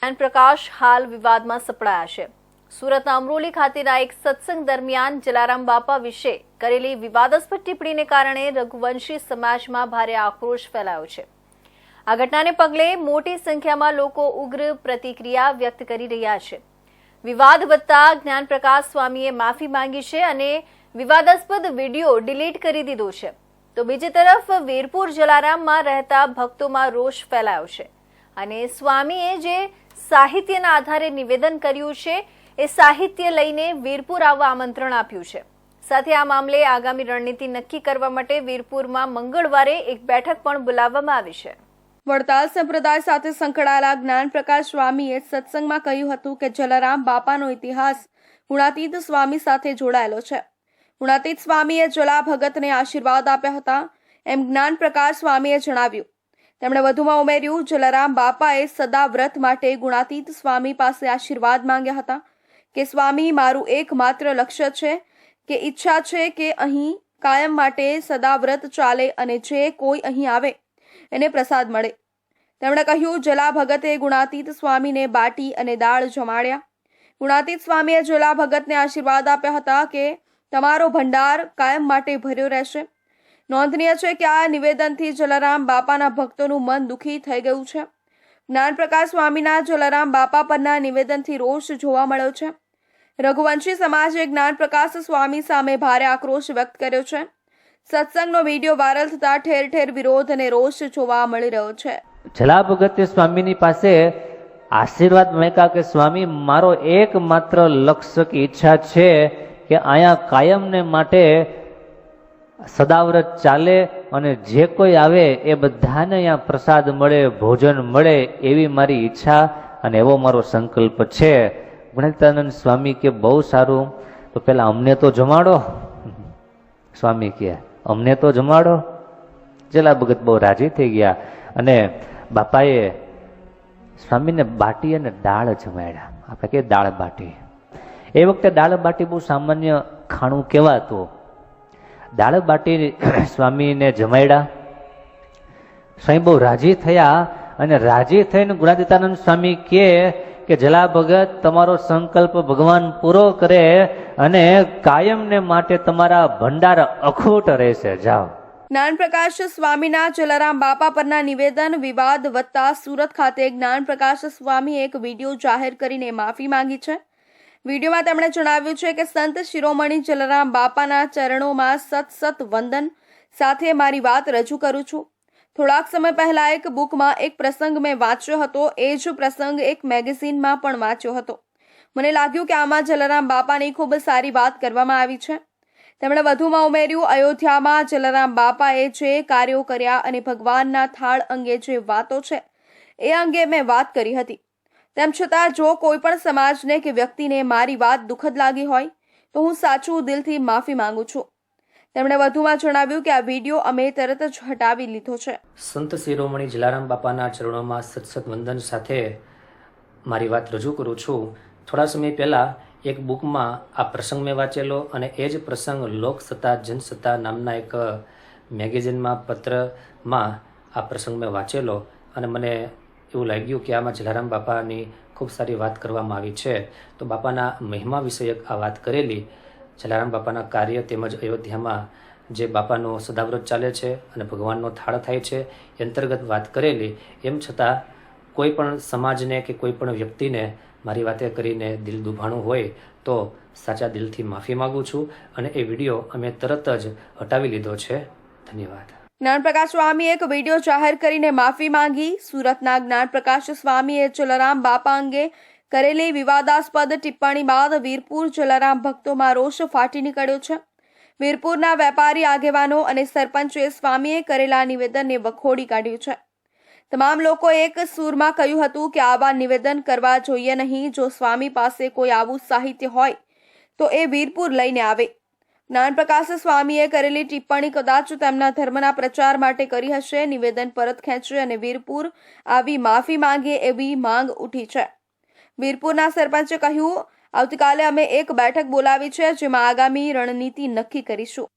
પ્રકાશ હાલ વિવાદમાં સપડાયા છે। સુરતના અમરોલી ખાતેના એક સત્સંગ દરમિયાન જલારામ બાપા વિશે કરેલી વિવાદાસ્પદ ટિપ્પણીને કારણે રઘુવંશી સમાજમાં ભારે આક્રોશ ફેલાયો છે। આ ઘટનાને પગલે મોટી સંખ્યામાં લોકો ઉગ્ર પ્રતિક્રિયા વ્યક્ત કરી રહ્યા છે। વિવાદ વધતા જ્ઞાનપ્રકાશ સ્વામીએ માફી માંગી છે અને વિવાદાસ્પદ વિડીયો ડિલીટ કરી દીધો છે। તો બીજી તરફ વીરપુર જલારામમાં રહેતા ભક્તોમાં રોષ ફેલાયો છે અને સ્વામીએ જે સાહિત્યના આધારે નિવેદન કર્યું છે એ સાહિત્ય લઈને વીરપુર આવવા આમંત્રણ આપ્યું છે। સાથે આ મામલે આગામી રણનીતિ નક્કી કરવા માટે વીરપુરમાં મંગળવારે એક બેઠક પણ બોલાવવામાં આવી છે। વડતાલ સંપ્રદાય સાથે સંકળાયેલા જ્ઞાનપ્રકાશ સ્વામીએ સત્સંગમાં કહ્યું હતું કે જલારામ બાપાનો ઇતિહાસ ગુણાતીત સ્વામી સાથે જોડાયેલો છે। ગુણાતીત સ્વામીએ જલા ભગતને આશીર્વાદ આપ્યા હતા એમ જ્ઞાનપ્રકાશ સ્વામીએ જણાવ્યું। તેમણે વધુમાં ઉમેર્યું, જલારામ બાપાએ સદા વ્રત માટે ગુણાતીત સ્વામી પાસે આશીર્વાદ માંગ્યા હતા કે સ્વામી, મારું એકમાત્ર લક્ષ્ય છે કે ઈચ્છા છે કે અહીં કાયમ માટે સદા વ્રત ચાલે અને જે કોઈ અહીં આવે એને પ્રસાદ મળે। તેમણે કહ્યું, જલા ભગતે ગુણાતીત સ્વામીને બાટી અને દાળ જમાડ્યા। ગુણાતીત સ્વામીએ જલા ભગતને આશીર્વાદ આપ્યા હતા કે તમારો ભંડાર કાયમ માટે ભર્યો રહેશે। નોંધનીય છે કે આ નિવેદનથી જલારામ બાપાના ભક્તોનું મન દુઃખી થઈ ગયું છે। જ્ઞાનપ્રકાશ સ્વામીના જલારામ બાપા પરના નિવેદનથી રોષ જોવા મળ્યો છે। રઘુવંશી સમાજે જ્ઞાનપ્રકાશ સ્વામી સામે ભારે આક્રોશ વ્યક્ત કર્યો છે। સત્સંગનો વિડીયો વાયરલ થતા ઠેર ઠેર વિરોધ અને રોષ જોવા મળી રહ્યો છે। જલા ભગતે સ્વામીની પાસે આશીર્વાદ માંગ્યા કે સ્વામી, મારો એકમાત્ર લક્ષ્ય કે ઈચ્છા છે કે અહીંયા કાયમને માટે સદાવ્રત ચાલે અને જે કોઈ આવે એ બધાને અહીંયા પ્રસાદ મળે, ભોજન મળે એવી મારી ઈચ્છા અને એવો મારો સંકલ્પ છે। ગુણાતીતાનંદ સ્વામી કે બહુ સારું, તો પેલા અમને તો જમાડો। સ્વામી કે અમને તો જમાડો। જલા ભગત બહુ રાજી થઈ ગયા અને બાપાએ સ્વામીને બાટી અને દાળ જમાડ્યા। આપણે કે દાળ બાટી, એ વખતે દાળ બાટી બહુ સામાન્ય ખાણું કહેવાતું। દાળ બાટી સ્વામીને જમાડ્યા। સ્વામી બહુ રાજી થયા અને રાજી થઈને ગુણાતીતાનંદ સ્વામી કે જલા ભગત, તમારો સંકલ્પ ભગવાન પૂરો કરે અને કાયમને માટે તમારા ભંડાર અખૂટ રહેશે, જાઓ। જ્ઞાનપ્રકાશ સ્વામીના જલારામ બાપા પરના નિવેદન વિવાદ વધતા સુરત ખાતે જ્ઞાનપ્રકાશ સ્વામીએ એક વિડીયો જાહેર કરીને માફી માંગી છે। વિડીયોમાં તેમણે જણાવ્યું છે કે સંત શિરોમણી જલારામ બાપાના ચરણોમાં સત વંદન સાથે મારી વાત રજૂ કરું છું। થોડાક સમય પહેલા એક બુકમાં એક પ્રસંગ મેં વાંચ્યો હતો, એ જ પ્રસંગ એક મેગેઝિનમાં પણ વાંચ્યો હતો। મને લાગ્યું કે આમાં જલારામ બાપાની ખૂબ સારી વાત કરવામાં આવી છે। તેમણે વધુમાં ઉમેર્યું, અયોધ્યામાં જલારામ બાપાએ જે કાર્યો કર્યા અને ભગવાનના થાળ અંગે જે વાતો છે એ અંગે મેં વાત કરી હતી। તેમ છતાં જો કોઈ પણ સમાજને કે વ્યક્તિને મારી વાત દુઃખદ લાગી હોય તો હું સાચું દિલથી માફી માંગુ છું। તેમણે વધુમાં જણાવ્યું કે આ વિડીયો અમે તરત જ હટાવી લીધો છે। સંત શિરોમણી જલારામ બાપાના ચરણોમાં સત વંદન સાથે મારી વાત રજૂ કરું છું। થોડા સમય પહેલા એક બુકમાં આ પ્રસંગ મેં વાંચેલો અને એ જ પ્રસંગ લોકસત્તા જનસત્તા નામના એક મેગેઝિનમાં પત્રમાં આ પ્રસંગ મેં વાંચેલો અને મને એવું લાગ્યું કે આમાં જલારામ બાપાની ખૂબ સારી વાત કરવામાં આવી છે। તો બાપાના મહિમા વિષયક આ વાત કરેલી, જલારામ બાપાના કાર્ય તેમજ અયોધ્યામાં જે બાપાનો સદાવ્રત ચાલે છે અને ભગવાનનો થાળ થાય છે એ અંતર્ગત વાત કરેલી। એમ છતાં કોઈ પણ સમાજને કે કોઈ પણ વ્યક્તિને મારી વાતે કરીને દિલ દુભાણું હોય તો સાચા દિલથી માફી માગું છું અને એ વિડીયો અમે તરત જ હટાવી લીધો છે। ધન્યવાદ। જ્ઞાનપ્રકાશ સ્વામીએ એક વિડીયો જાહેર કરીને માફી માંગી। સુરતના જ્ઞાનપ્રકાશ સ્વામીએ જલારામ બાપા અંગે કરેલી વિવાદાસ્પદ ટિપ્પણી બાદ વીરપુર જલારામ ભક્તોમાં રોષ ફાટી નીકળ્યો છે। વીરપુરના વેપારી આગેવાનો અને સરપંચે સ્વામીએ કરેલા નિવેદનને વખોડી કાઢ્યું છે। તમામ લોકોએ એક સૂરમાં કહ્યું હતું કે આવા નિવેદન કરવા જોઈએ નહીં। જો સ્વામી પાસે કોઈ આવું સાહિત્ય હોય તો એ વીરપુર લઈને આવે। જ્ઞાનપ્રકાશ સ્વામીએ કરેલી ટિપ્પણી કદાચ તેમના ધર્મના પ્રચાર માટે કરી હશે। નિવેદન પરત ખેંચે અને વીરપુર આવી માફી માંગે એવી માંગ ઉઠી છે। વીરપુરના સરપંચે કહ્યું, આવતીકાલે અમે એક બેઠક બોલાવી છે જેમાં આગામી રણનીતિ નક્કી કરીશું।